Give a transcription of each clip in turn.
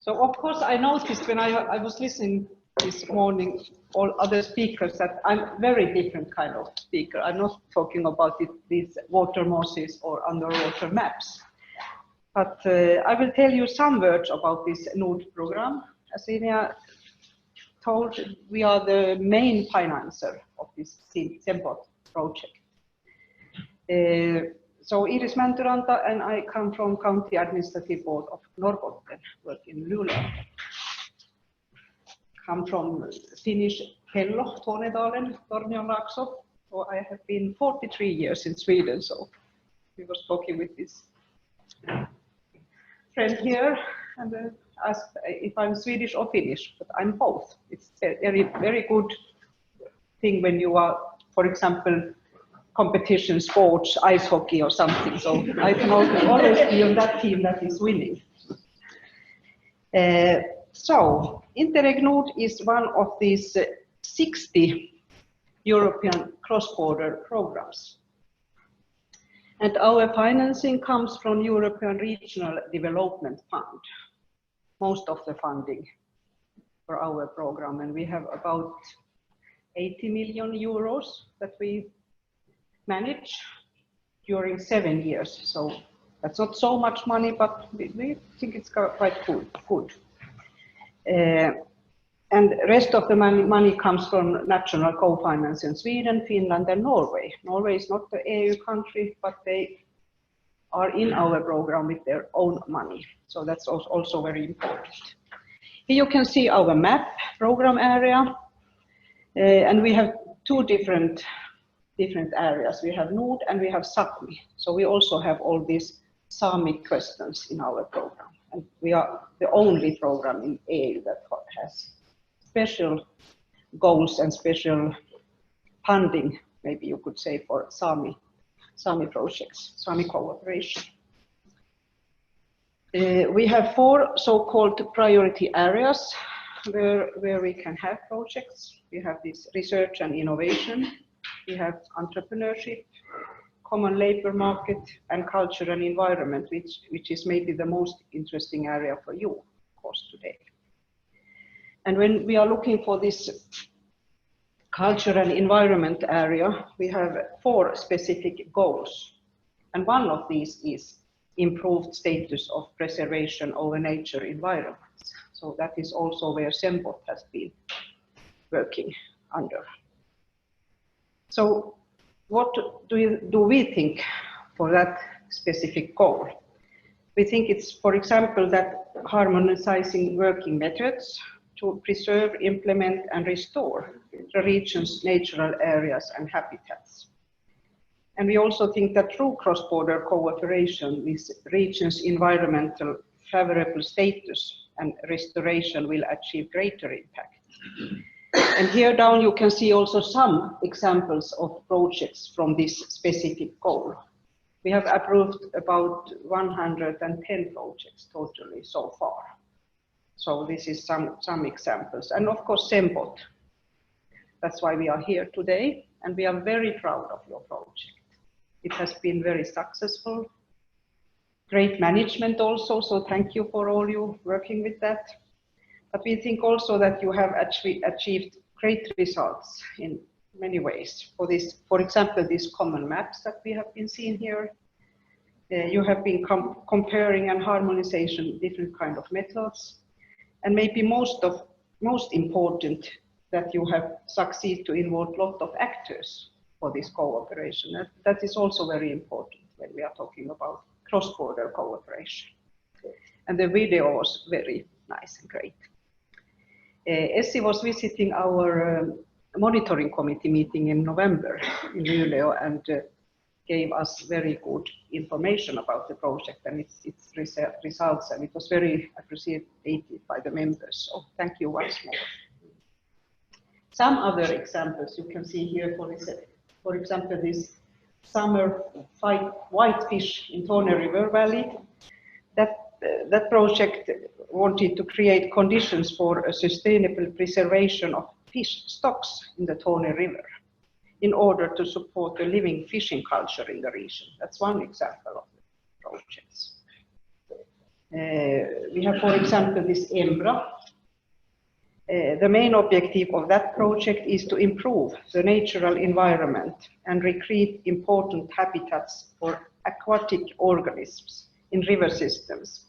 So of course I noticed when I was listening this morning all other speakers that I'm very different kind of speaker. I'm not talking about these water mosses or underwater maps. But I will tell you some words about this Nord program. As Ina told, we are the main financer of this SEMPOT project. So Iiris Mäntyranta and I come from County Administrative Board of Norrbotten, work in Luleå. Come from Finnish Pello, Tornedalen, Tornionlaakso. So I have been 43 years in Sweden, so we were talking with this friend here and asked if I'm Swedish or Finnish, but I'm both. It's a very good thing when you are, for example, competition sports, ice hockey or something. So I can always be on that team that is winning. So Interreg Nord is one of these 60 European cross-border programs. And our financing comes from European Regional Development Fund, most of the funding for our program. And we have about 80 million euros that we manage during 7 years. So that's not so much money, but we think it's quite good. And the rest of the money comes from national co-finance in Sweden, Finland and Norway. Norway is not the EU country, but they are in our program with their own money. So that's also very important. Here you can see our map, program area, and we have two different areas. We have Nord and we have Sápmi. So we also have all these Sami questions in our program. And we are the only program in EU that has special goals and special funding, maybe you could say, for Sami projects, Sami cooperation. We have 4 so-called priority areas where we can have projects. We have this research and innovation, we have entrepreneurship, common labor market, and culture and environment, which is maybe the most interesting area for you, of course, today. And when we are looking for this culture and environment area, we have 4 specific goals. And one of these is improved status of preservation over nature environments. So that is also where SEMPOT has been working under. So what do we think for that specific goal? We think it's, for example, that harmonizing working methods to preserve, implement and restore the region's natural areas and habitats. And we also think that through cross-border cooperation, this region's environmental favorable status and restoration will achieve greater impact. And here down you can see also some examples of projects from this specific goal. We have approved about 110 projects totally so far. So this is some examples. And of course SEMPOT. That's why we are here today, and we are very proud of your project. It has been very successful. Great management also, so thank you for all you working with that. But we think also that you have achieved great results in many ways. For example, these common maps that we have been seeing here. You have been comparing and harmonization different kind of methods. And maybe most important, that you have succeeded to involve a lot of actors for this cooperation. That is also very important when we are talking about cross-border cooperation. And the video was very nice and great. Essi was visiting our monitoring committee meeting in November in Luleå and gave us very good information about the project and its results, and it was very appreciated by the members. So thank you once more. Some other examples you can see here, for example, this summer whitefish in Torne River Valley. That project wanted to create conditions for a sustainable preservation of fish stocks in the Torne River in order to support the living fishing culture in the region. That's one example of the projects. We have, for example, this EMBRA. The main objective of that project is to improve the natural environment and recreate important habitats for aquatic organisms in river systems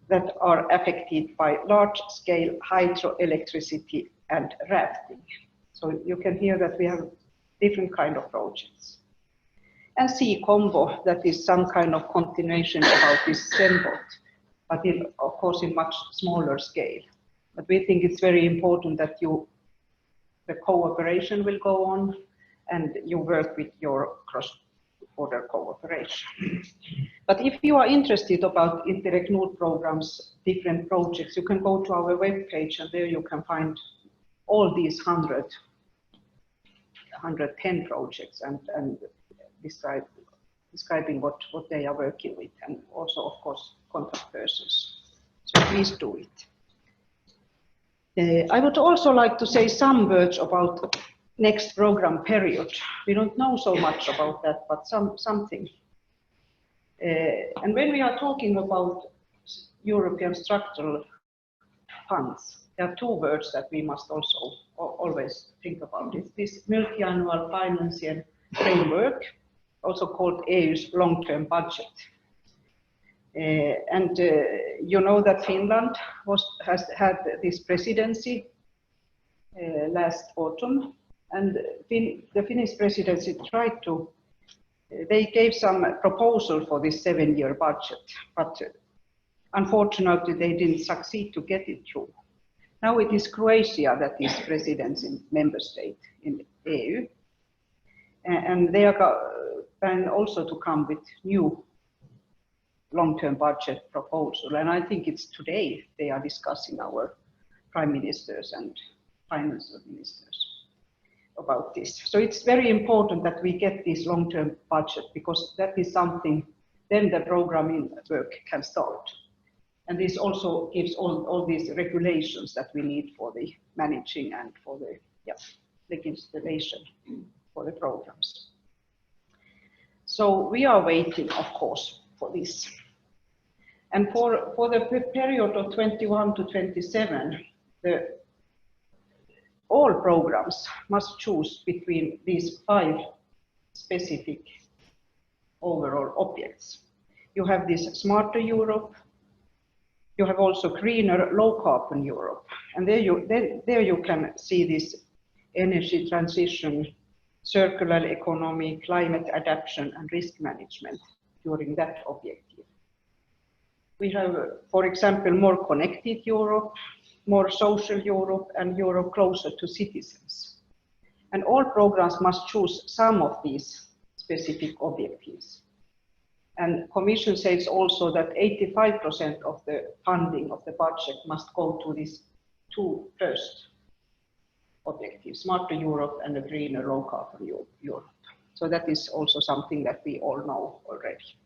that are affected by large-scale hydroelectricity and rafting. So you can hear that we have different kind of projects. And Sea Combo, that is some kind of continuation about this SENBOT, but of course in much smaller scale. But we think it's very important that the cooperation will go on and you work with your cross-border cooperation. But if you are interested about Interreg Nord programs, different projects, you can go to our webpage and there you can find all these 110 projects and describing what they are working with, and also, of course, contact persons. So please do it. I would also like to say some words about next program period. We don't know so much about that, but something. And when we are talking about European structural funds, there are two words that we must also always think about. It's this multi-annual financial framework, also called EU's long-term budget. You know that Finland has had this presidency last autumn, and the Finnish presidency tried to, they gave some proposal for this 7-year budget, but unfortunately they didn't succeed to get it through. Now it is Croatia that is presidency member state in EU, and they are planning also to come with new long-term budget proposal. And I think it's today they are discussing, our prime ministers and financial ministers, about this. So it's very important that we get this long-term budget, because that is something, then the programming work can start. And this also gives all these regulations that we need for the managing and for the legislation for the programs. So we are waiting, of course, for this. And for the period of 21 to 27, all programs must choose between these 5 specific overall objects. You have this Smarter Europe. You have also Greener, Low Carbon Europe. And there you can see this energy transition, circular economy, climate adaptation, and risk management during that objective. We have, for example, More Connected Europe, More Social Europe, and Europe Closer to Citizens. And all programs must choose some of these specific objectives. And Commission says also that 85% of the funding of the budget must go to these 2 first objectives, Smarter Europe and a Greener, Low Carbon Europe. So that is also something that we all know already.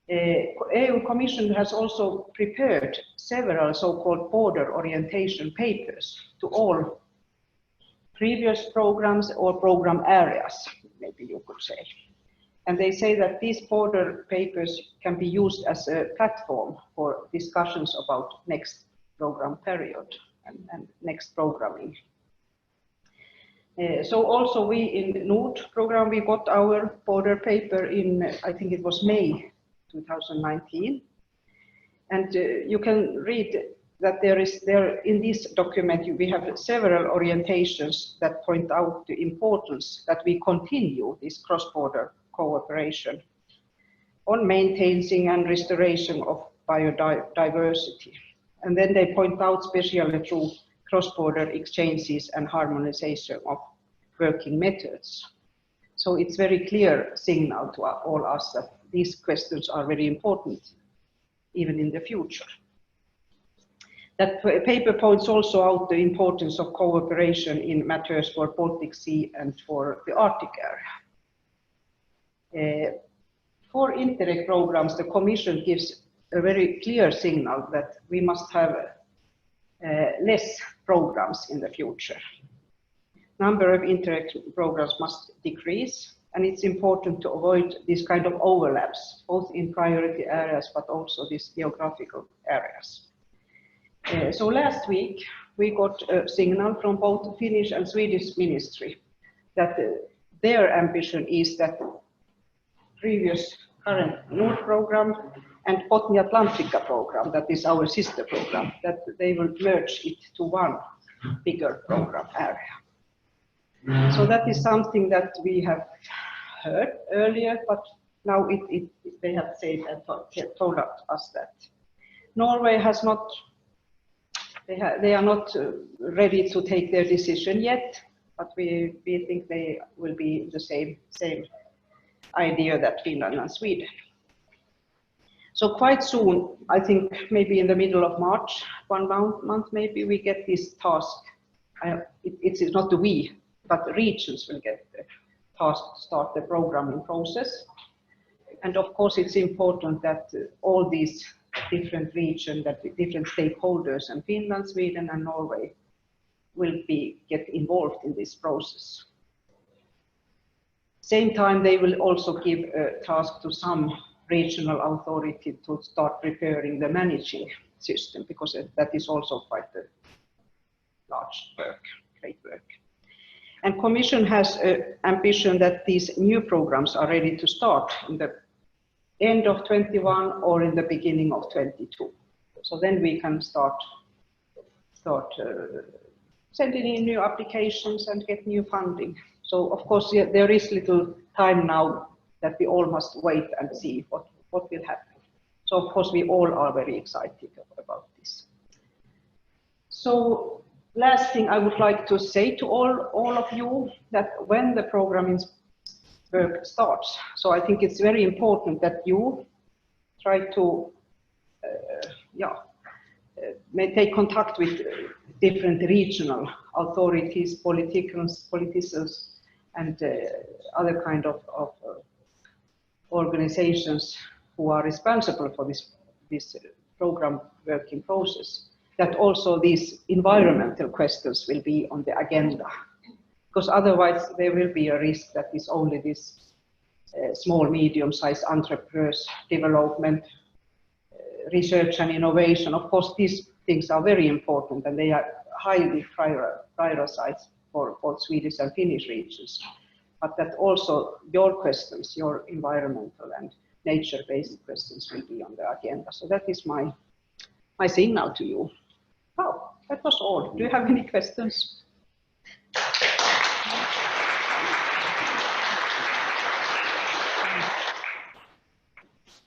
EU Commission has also prepared several so-called border orientation papers to all previous programs or program areas, maybe you could say. And they say that these border papers can be used as a platform for discussions about next program period and next programming. So also we in Nord program, we got our border paper in, I think it was May 2019. And you can read that there in this document, we have several orientations that point out the importance that we continue this cross-border cooperation on maintaining and restoration of biodiversity. And then they point out especially through cross-border exchanges and harmonization of working methods. So it's very clear signal to all us that these questions are very important, even in the future. That paper points also out the importance of cooperation in matters for Baltic Sea and for the Arctic area. For Interreg programs, the Commission gives a very clear signal that we must have less programs in the future. Number of Interreg programs must decrease, And it's important to avoid this kind of overlaps, both in priority areas, but also these geographical areas. So last week, we got a signal from both Finnish and Swedish ministry that their ambition is that previous current Nord program and Botnia Atlantica program, that is our sister program, that they will merge it to one bigger program area. So that is something that we have heard earlier, but now they have said and told us that Norway has not, they are not ready to take their decision yet, but we think they will be the same idea that Finland and Sweden. So quite soon, I think maybe in the middle of March, 1 month maybe, we get this task. It's not the we, but the regions will get the task to start the programming process. And of course, it's important that all these different regions, that different stakeholders, and Finland, Sweden, and Norway will get involved in this process. Same time, they will also give a task to some regional authority to start preparing the managing system, because that is also quite a large work, great work. And Commission has an ambition that these new programs are ready to start in the end of 21 or in the beginning of 22. So then we can start sending in new applications and get new funding. So of course there is little time now that we all must wait and see what will happen. So of course we all are very excited about this. So last thing I would like to say to all of you, that when the programming work starts, so I think it's very important that you try to may take contact with different regional authorities, politicians, and other kind of organizations who are responsible for this program working process, that also these environmental questions will be on the agenda. Because otherwise there will be a risk that is only this small, medium-sized entrepreneurs development, research and innovation. Of course, these things are very important and they are highly prioritized for both Swedish and Finnish regions. But that also your questions, your environmental and nature-based questions will be on the agenda. So that is my signal to you. Oh, that was all. Do you have any questions?